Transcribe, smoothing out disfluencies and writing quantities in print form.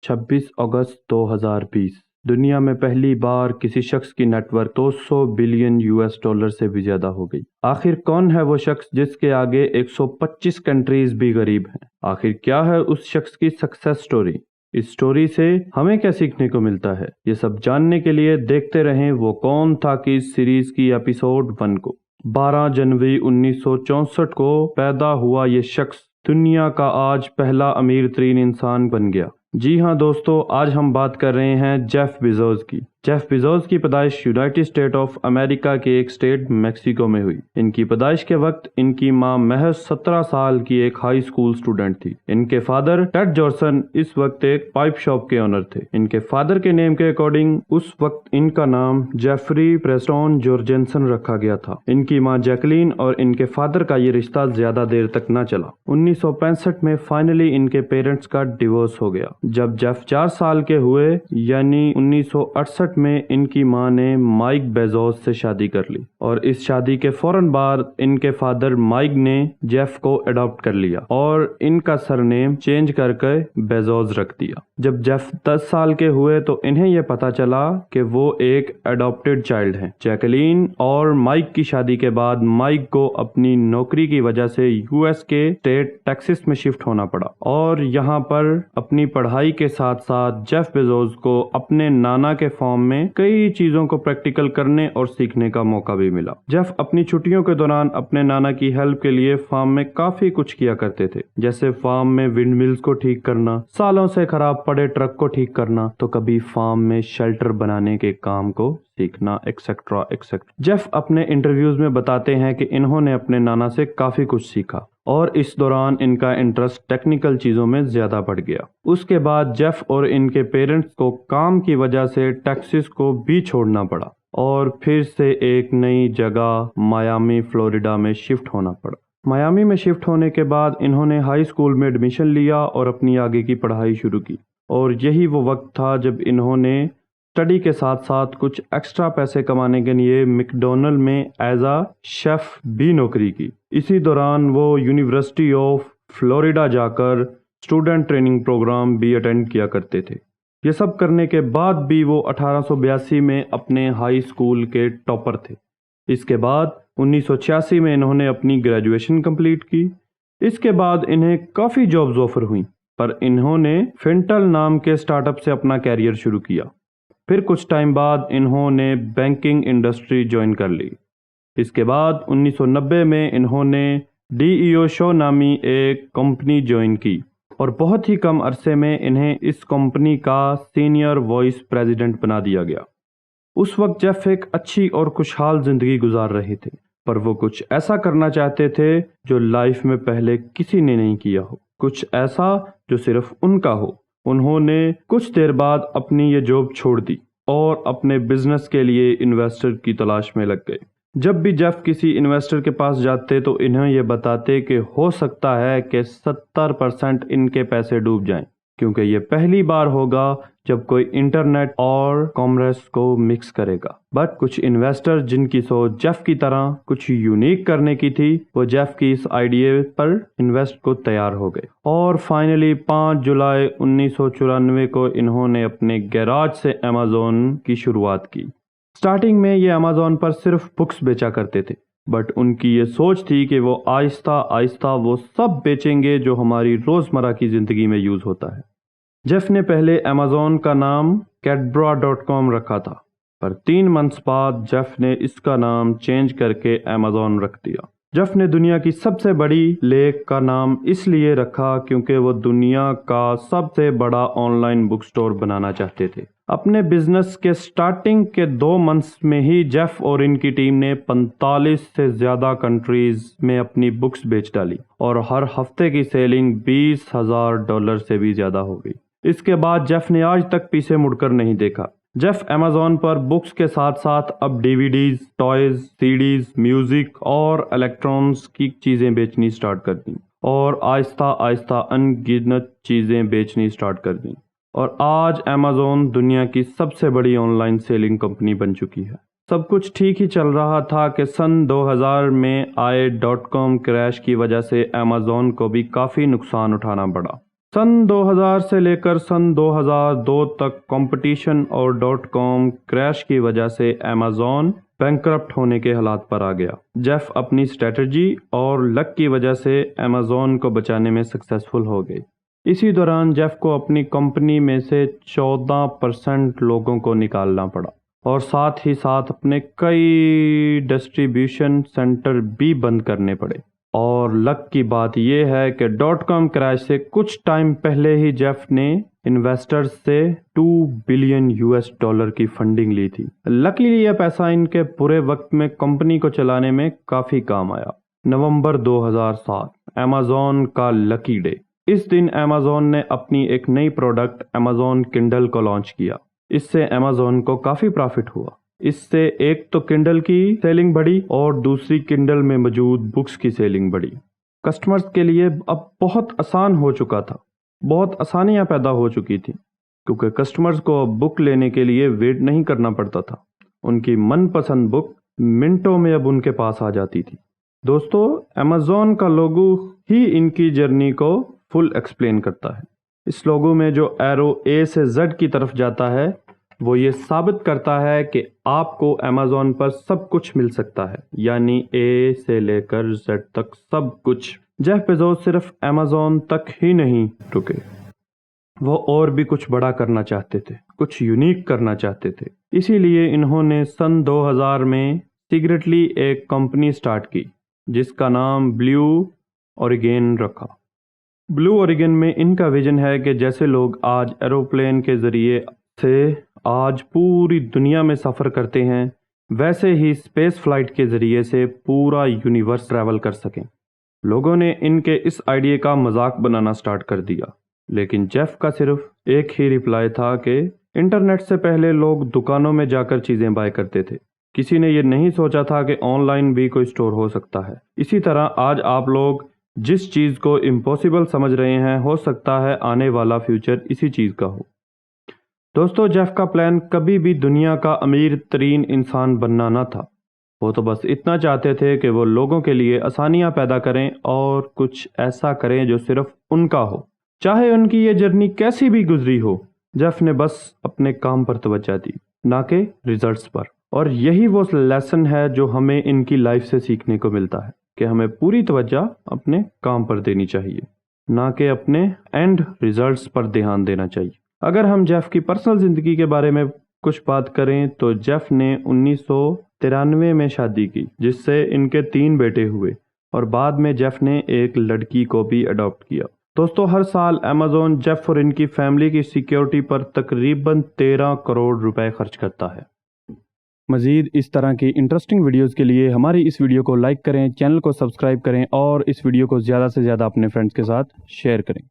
26 अगस्त 2020 दुनिया में पहली बार किसी शख्स की नेटवर्थ 200 बिलियन US डॉलर से भी ज्यादा हो गई। आखिर कौन है वो शख्स जिसके आगे 125 कंट्रीज भी गरीब हैं? आखिर क्या है उस शख्स की सक्सेस स्टोरी? इस स्टोरी से हमें क्या सीखने को मिलता है? ये सब जानने के लिए देखते रहें वो कौन था कि इस सीरीज की एपिसोड 1 को। 12 जनवरी 1964 को पैदा हुआ ये शख्स दुनिया का आज पहला अमीर तरीन इंसान बन गया। जी हाँ दोस्तों, आज हम बात कर रहे हैं जेफ बेजोस की। जेफ बेजोस की पैदाइश यूनाइटेड स्टेट ऑफ अमेरिका के एक स्टेट मैक्सिको में हुई। इनकी पैदाइश के वक्त इनकी मां महज 17 साल की एक हाई स्कूल स्टूडेंट थी। इनके फादर टेड जॉर्सन इस वक्त एक पाइप शॉप के ओनर थे। इनके फादर के नेम के अकॉर्डिंग उस वक्त इनका नाम जेफरी प्रेस्टन जॉर्जेंसन रखा गया था। इनकी मां जैकलीन और इनके फादर का ये रिश्ता ज्यादा देर तक न चला। 1965 में फाइनली इनके पेरेंट्स का डिवोर्स हो गया। जब जेफ 4 साल के हुए यानी 1968 में इनकी मां ने माइक बेजोस से शादी कर ली और इस शादी के फौरन बाद इनके फादर माइक ने जेफ को अडॉप्ट कर लिया और इनका सरनेम चेंज करके बेजोस रख दिया। जब जेफ 10 साल के हुए तो इन्हें यह पता चला कि वो एक अडॉप्टेड चाइल्ड हैं। जैकलीन और माइक की शादी के बाद माइक को अपनी नौकरी की वजह से US के स्टेट टेक्सास में शिफ्ट होना पड़ा और यहाँ पर अपनी पढ़ाई के साथ साथ जेफ बेजोस को अपने नाना के फॉर्म में कई चीजों को प्रैक्टिकल करने और सीखने का मौका भी मिला। जेफ अपनी छुट्टियों के दौरान अपने नाना की हेल्प के लिए फार्म में काफी कुछ किया करते थे, जैसे फार्म में विंड मिल्स को ठीक करना, सालों से खराब पड़े ट्रक को ठीक करना, तो कभी फार्म में शेल्टर बनाने के काम को सीखना, एक्सेट्रा एक्सेट्रा। जेफ अपने इंटरव्यूज में बताते हैं कि इन्होंने अपने नाना से काफी कुछ सीखा और इस दौरान इनका इंटरेस्ट टेक्निकल चीजों में ज्यादा बढ़ गया। उसके बाद जेफ और इनके पेरेंट्स को काम की वजह से टेक्सास को भी छोड़ना पड़ा और फिर से एक नई जगह मायामी फ्लोरिडा में शिफ्ट होना पड़ा। मायामी में शिफ्ट होने के बाद इन्होंने हाई स्कूल में एडमिशन लिया और अपनी आगे की पढ़ाई शुरू की और यही वो वक्त था जब इन्होंने स्टडी के साथ साथ कुछ एक्स्ट्रा पैसे कमाने के लिए मैकडॉनल्ड में एज अ शेफ भी नौकरी की। इसी दौरान वो यूनिवर्सिटी ऑफ फ्लोरिडा जाकर स्टूडेंट ट्रेनिंग प्रोग्राम भी अटेंड किया करते थे। ये सब करने के बाद भी वो 1882 में अपने हाई स्कूल के टॉपर थे। इसके बाद 1986 में इन्होंने अपनी ग्रेजुएशन कंप्लीट की। इसके बाद इन्हें काफ़ी जॉब्स ऑफर हुई, पर इन्होंने फिंटल नाम के स्टार्टअप से अपना कैरियर शुरू किया। फिर कुछ टाइम बाद इन्होंने बैंकिंग इंडस्ट्री ज्वाइन कर ली। इसके बाद 1990 में इन्होंने DEO शो नामी एक कंपनी ज्वाइन की और बहुत ही कम अरसे में इन्हें इस कंपनी का सीनियर वाइस प्रेसिडेंट बना दिया गया। उस वक्त जेफ एक अच्छी और खुशहाल जिंदगी गुजार रहे थे, पर वो कुछ ऐसा करना चाहते थे जो लाइफ में पहले किसी ने नहीं किया हो, कुछ ऐसा जो सिर्फ उनका हो। उन्होंने कुछ देर बाद अपनी ये जॉब छोड़ दी और अपने बिजनेस के लिए इन्वेस्टर की तलाश में लग गए। जब भी जेफ किसी इन्वेस्टर के पास जाते तो इन्हें ये बताते कि हो सकता है कि 70% इनके पैसे डूब जाएं, क्योंकि ये पहली बार होगा जब कोई इंटरनेट और कॉमर्स को मिक्स करेगा। बट कुछ इन्वेस्टर जिनकी सोच जेफ की तरह कुछ यूनिक करने की थी, वो जेफ की इस आइडिया पर इन्वेस्ट को तैयार हो गए और फाइनली 5 जुलाई 1994 को इन्होंने अपने गैराज से अमेज़न की शुरुआत की। स्टार्टिंग में ये अमेज़न पर सिर्फ बुक्स बेचा करते थे, बट उनकी ये सोच थी कि वो आहिस्ता आहिस्ता वो सब बेचेंगे जो हमारी रोज़मर्रा की ज़िंदगी में यूज़ होता है। जेफ ने पहले अमेज़न का नाम cadbra.com रखा था, पर 3 मंथ्स बाद जेफ ने इसका नाम चेंज करके अमेज़न रख दिया। जेफ ने दुनिया की सबसे बड़ी लेक का नाम इसलिए रखा क्योंकि वो दुनिया का सबसे बड़ा ऑनलाइन बुक स्टोर बनाना चाहते थे। अपने बिजनेस के स्टार्टिंग के 2 मंथ्स में ही जेफ और इनकी टीम ने 45 से ज्यादा कंट्रीज में अपनी बुक्स बेच डाली और हर हफ्ते की सेलिंग $20,000 से भी ज्यादा हो गई। इसके बाद जेफ ने आज तक पीछे मुड़कर नहीं देखा। जेफ अमेज़न पर बुक्स के साथ साथ अब DVDs, टॉयज, CDs, म्यूजिक और इलेक्ट्रॉनिक्स की चीजें बेचनी स्टार्ट कर दी और आहिस्ता आहिस्ता अनगिनत चीजें बेचनी स्टार्ट कर दी और आज अमेज़न दुनिया की सबसे बड़ी ऑनलाइन सेलिंग कंपनी बन चुकी है। सब कुछ ठीक ही चल रहा था कि सन 2000 में आए .com क्रैश की वजह से अमेज़न को भी काफ़ी नुकसान उठाना पड़ा। सन 2000 سے لے کر سن 2002 تک کمپٹیشن اور ڈاٹ کام کریش کی وجہ سے امیزون بینکرپٹ ہونے کے حالات پر آ گیا۔ جیف اپنی اسٹریٹجی اور لک کی وجہ سے امیزون کو بچانے میں سکسیسفل ہو گئے۔ اسی دوران جیف کو اپنی کمپنی میں سے 14% لوگوں کو نکالنا پڑا اور ساتھ ہی ساتھ اپنے کئی ڈسٹریبیوشن سینٹر بھی بند کرنے پڑے۔ اور لک کی بات یہ ہے کہ ڈاٹ کام کریش سے کچھ ٹائم پہلے ہی جیف نے انویسٹرز سے $2 بلین کی فنڈنگ لی تھی۔ لکیلی یہ پیسہ ان کے برے وقت میں کمپنی کو چلانے میں کافی کام آیا۔ نومبر 2007 امیزون کا لکی ڈے۔ اس دن امیزون نے اپنی ایک نئی پروڈکٹ امیزون کنڈل کو لانچ کیا۔ اس سے امیزون کو کافی پروفٹ ہوا۔ اس سے ایک تو کنڈل کی سیلنگ بڑھی اور دوسری کنڈل میں موجود بکس کی سیلنگ بڑھی۔ کسٹمرز کے لیے اب بہت آسان ہو چکا تھا، بہت آسانیاں پیدا ہو چکی تھیں، کیونکہ کسٹمرز کو اب بک لینے کے لیے ویٹ نہیں کرنا پڑتا تھا۔ ان کی من پسند بک منٹوں میں اب ان کے پاس آ جاتی تھی۔ دوستو، امیزون کا لوگو ہی ان کی جرنی کو فل ایکسپلین کرتا ہے۔ اس لوگو میں جو ایرو اے سے زیڈ کی طرف جاتا ہے وہ یہ ثابت کرتا ہے کہ آپ کو امیزون پر سب کچھ مل سکتا ہے، یعنی اے سے لے کر زیڈ تک سب کچھ۔ جیف بیزوس صرف امیزون تک ہی نہیں رکے، وہ اور بھی کچھ بڑا کرنا چاہتے تھے، کچھ یونیک کرنا چاہتے تھے۔ اسی لیے انہوں نے سن 2000 میں سیکریٹلی ایک کمپنی سٹارٹ کی جس کا نام بلیو اوریگن رکھا۔ بلیو اوریگن میں ان کا ویژن ہے کہ جیسے لوگ آج ایروپلین کے ذریعے سے آج پوری دنیا میں سفر کرتے ہیں، ویسے ہی اسپیس فلائٹ کے ذریعے سے پورا یونیورس ٹریول کر سکیں۔ لوگوں نے ان کے اس آئیڈیا کا مذاق بنانا سٹارٹ کر دیا، لیکن جیف کا صرف ایک ہی ریپلائی تھا کہ انٹرنیٹ سے پہلے لوگ دکانوں میں جا کر چیزیں بائی کرتے تھے، کسی نے یہ نہیں سوچا تھا کہ آن لائن بھی کوئی اسٹور ہو سکتا ہے۔ اسی طرح آج آپ لوگ جس چیز کو امپاسبل سمجھ رہے ہیں، ہو سکتا ہے آنے والا فیوچر اسی چیز کا ہو۔ دوستو، جیف کا پلان کبھی بھی دنیا کا امیر ترین انسان بننا نہ تھا، وہ تو بس اتنا چاہتے تھے کہ وہ لوگوں کے لیے آسانیاں پیدا کریں اور کچھ ایسا کریں جو صرف ان کا ہو، چاہے ان کی یہ جرنی کیسی بھی گزری ہو۔ جیف نے بس اپنے کام پر توجہ دی، نہ کہ ریزلٹس پر، اور یہی وہ لیسن ہے جو ہمیں ان کی لائف سے سیکھنے کو ملتا ہے کہ ہمیں پوری توجہ اپنے کام پر دینی چاہیے، نہ کہ اپنے اینڈ ریزلٹس پر دھیان دینا چاہیے۔ اگر ہم جیف کی پرسنل زندگی کے بارے میں کچھ بات کریں تو جیف نے 1993 میں شادی کی، جس سے ان کے 3 بیٹے ہوئے، اور بعد میں جیف نے ایک لڑکی کو بھی اڈاپٹ کیا۔ دوستو، ہر سال امیزون جیف اور ان کی فیملی کی سیکیورٹی پر تقریباً 13 کروڑ روپے خرچ کرتا ہے۔ مزید اس طرح کی انٹرسٹنگ ویڈیوز کے لیے ہماری اس ویڈیو کو لائک کریں، چینل کو سبسکرائب کریں اور اس ویڈیو کو زیادہ سے زیادہ اپنے فرینڈز کے ساتھ شیئر کریں۔